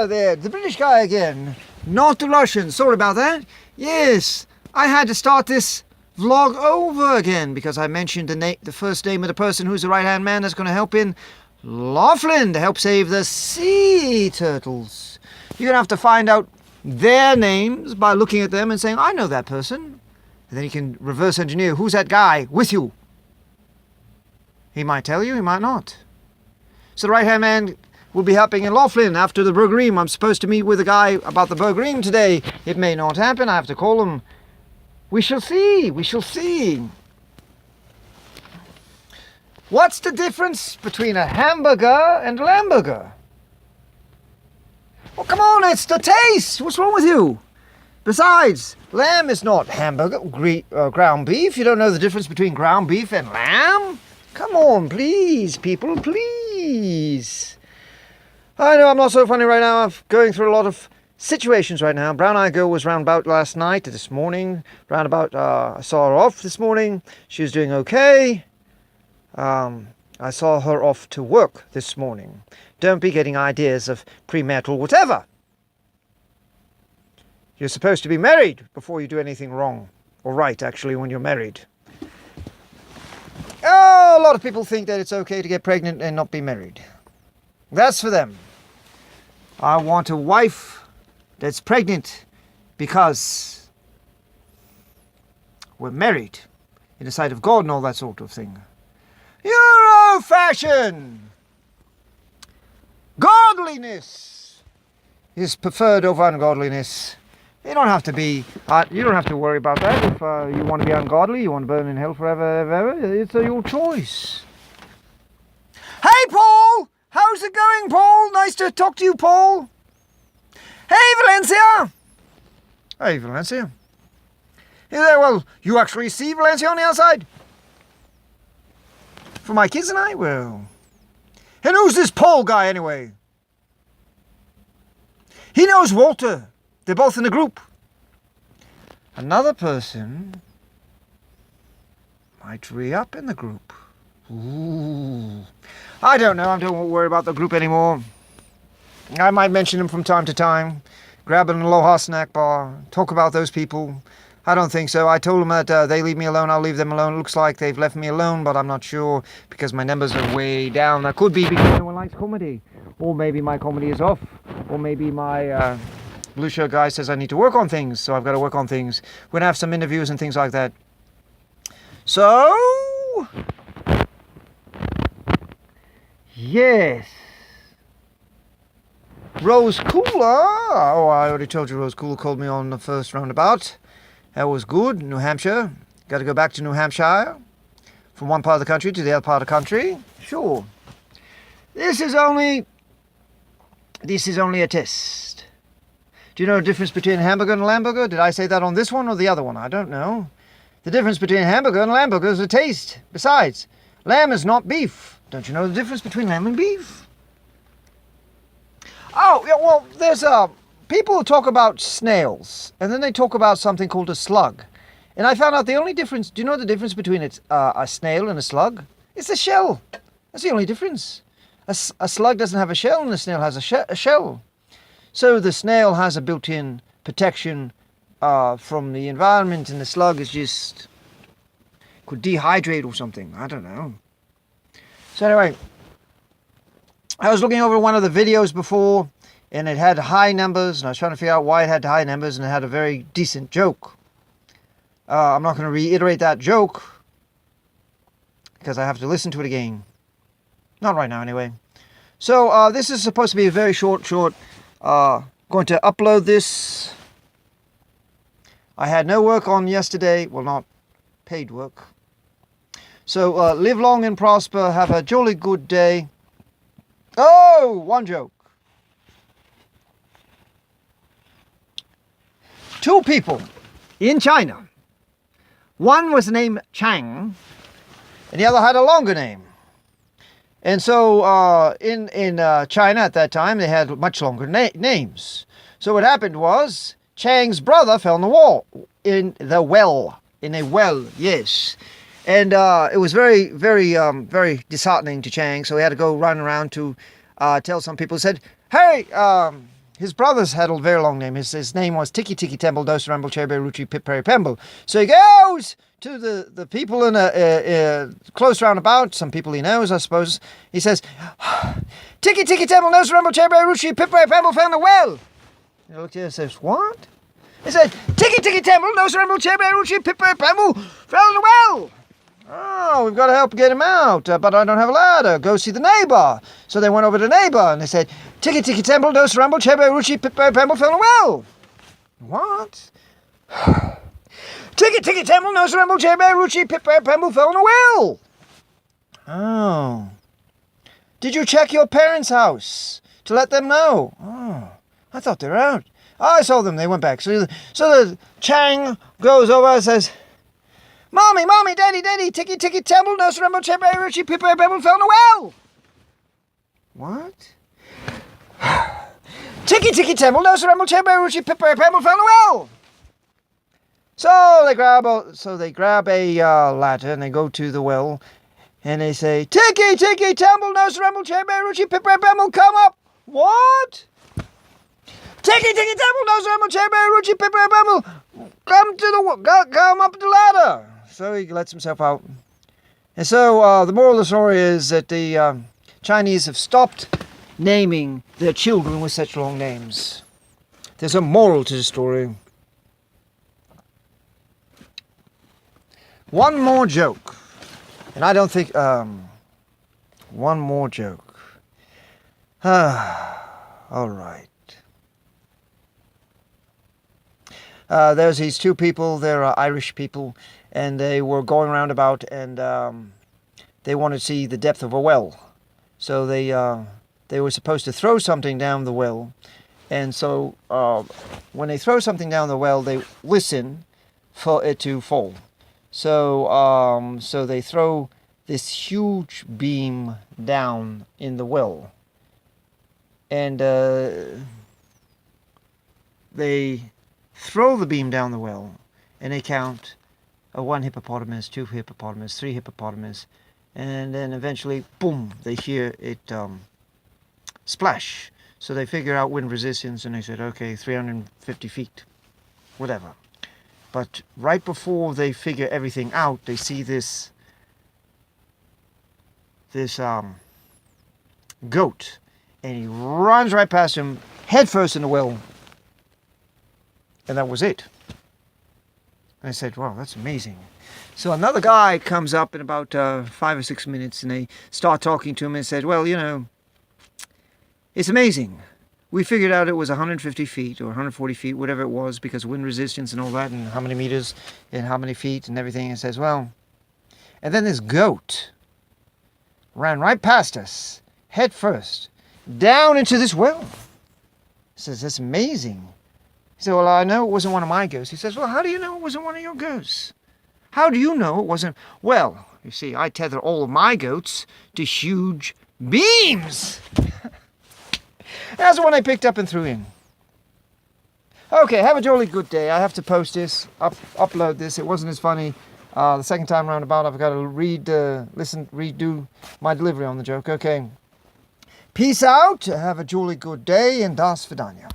there, the British guy again. Not the Russian, sorry about that. Yes, I had to start this vlog over again because I mentioned the first name of the person who's the right-hand man that's going to help in Laughlin to help save the sea turtles. You're going to have to find out their names by looking at them and saying, I know that person. And then you can reverse engineer, who's that guy with you? He might tell you, he might not. So the right-hand man will be helping in Laughlin after the Burgereem. I'm supposed to meet with a guy about the Burgereem today. It may not happen. I have to call him. We shall see. We shall see. What's the difference between a hamburger and a lamburger? Oh, come on, it's the taste. What's wrong with you? Besides, lamb is not hamburger, ground beef. You don't know the difference between ground beef and lamb? Come on, please, people, please. I know I'm not so funny right now. I'm going through a lot of situations right now. Brown-eyed girl was roundabout last night, this morning. Roundabout, I saw her off this morning. She was doing okay. I saw her off to work this morning. Don't be getting ideas of premarital whatever. You're supposed to be married before you do anything wrong. Or right, actually, when you're married. Oh, a lot of people think that it's okay to get pregnant and not be married. That's for them. I want a wife that's pregnant because we're married in the sight of God and all that sort of thing. Euro-fashion! Godliness is preferred over ungodliness. You don't have to be, you don't have to worry about that. If you want to be ungodly, you want to burn in hell forever, ever, it's your choice. Hey, Paul! How's it going, Paul? Nice to talk to you, Paul. Hey, Valencia! Hey, Valencia. Hey there, well, you actually see Valencia on the outside? For my kids and I? Well. And who's this Paul guy, anyway? He knows Walter. They're both in the group. Another person might re-up in the group. Ooh. I don't know. I don't worry about the group anymore. I might mention them from time to time. Grab an Aloha snack bar. Talk about those people. I don't think so. I told them that they leave me alone. I'll leave them alone. It looks like they've left me alone, but I'm not sure because my numbers are way down. That could be because no one likes comedy. Or maybe my comedy is off. Or maybe my blue shirt guy says I need to work on things. So I've got to work on things. We're going to have some interviews and things like that. So... yes. Rose Cooler. Oh, I already told you Rose Cooler called me on the first roundabout. That was good. New Hampshire. Got to go back to New Hampshire. From one part of the country to the other part of the country. Sure. This is only a test. Do you know the difference between a hamburger and a lamburger? Did I say that on this one or the other one? I don't know. The difference between a hamburger and a lamburger is the taste. Besides, lamb is not beef. Don't you know the difference between lamb and beef? Oh, yeah, well, there's people who talk about snails, and then they talk about something called a slug. And I found out the only difference, do you know the difference between a snail and a slug? It's the shell. That's the only difference. A slug doesn't have a shell, and the snail has a shell. So the snail has a built-in protection from the environment, and the slug is just, could dehydrate or something. I don't know. So anyway, I was looking over one of the videos before, and it had high numbers, and I was trying to figure out why it had high numbers, and it had a very decent joke. I'm not going to reiterate that joke, because I have to listen to it again. Not right now, anyway. So, this is supposed to be a very short, going to upload this. I had no work on yesterday, well, not paid work. So, live long and prosper, have a jolly good day. Oh, one joke. 2 people in China. One was named Chang, and the other had a longer name. And so in China at that time, they had much longer names. So what happened was, Chang's brother fell in a well, yes. And it was very, very, very disheartening to Chang. So he had to go run around to tell some people. He said, hey, his brothers had a very long name. His name was Tiki Tiki Temple, Dos Ramble, Cherry Ruchi, Pip Perry Pemble. So he goes to the people in a close roundabout, some people he knows, I suppose. He says, Tiki Tiki Temple, Dos Ramble, Cherry Ruchi, Pip Perry Pemble found a well. He looked here and says, what? He said, Tiki Tiki Temple, Dos Ramble, Cherry Ruchi, Pip Perry Pemble found a well. Oh, we've got to help get him out, but I don't have a ladder. Go see the neighbor. So they went over to the neighbor and they said, Tiki Tiki Temple, Dos Ramble, Chebe, Ruchi, Pipper, Pemble, fell well. What? Tiki Tiki Temple, Dos Ramble, Chebe, Ruchi, Pipper, Pemble, fell well. Oh. Did you check your parents' house to let them know? Oh, I thought they were out. Oh, I saw them. They went back. So the Chang goes over and says, Mommy, Daddy, Tiki Tiki Temple, Dos Ramble, Chebe, Ruchi, Pipper, Pemble, fell well. What? Tiki Tiki Temple, Dos Ramble, Chebe, Ruchi, Pipper, Pemble, fell well. So they grab a ladder and they go to the well and they say, Tiki Tiki Temple, Dos Ramble, Chebe, Ruchi, Pipper, Pemble, come up. What? Tiki Tiki Temple, Dos Ramble, Chebe, Ruchi, Pipper, Pemble, come up the ladder. So he lets himself out. And so the moral of the story is that the Chinese have stopped naming their children with such long names. There's a moral to the story. One more joke. And I don't think... one more joke. All right. There's these two people. They're Irish people. And they were going roundabout and they wanted to see the depth of a well. So they were supposed to throw something down the well. And so when they throw something down the well, they listen for it to fall. So so they throw this huge beam down in the well. And they throw the beam down the well and they count 1 hippopotamus, 2 hippopotamus, 3 hippopotamus, and then eventually, boom, they hear it splash. So they figure out wind resistance and they said, okay, 350 feet, whatever. But right before they figure everything out, they see this goat, and he runs right past him, head first in the well, and that was it. And I said, wow, that's amazing. So another guy comes up in about 5 or 6 minutes and they start talking to him and said, well, you know, it's amazing. We figured out it was 150 feet or 140 feet, whatever it was, because of wind resistance and all that, and how many meters and how many feet and everything. And says, well, and then this goat ran right past us, head first, down into this well. He says, that's amazing. He said, well, I know it wasn't one of my goats. He says, well, how do you know it wasn't one of your goats? How do you know it wasn't? Well, you see, I tether all of my goats to huge beams. That's the one I picked up and threw in. Okay, have a jolly good day. I have to post this, upload this. It wasn't as funny the second time round about. I've got to redo my delivery on the joke. Okay. Peace out. Have a jolly good day and das vidania.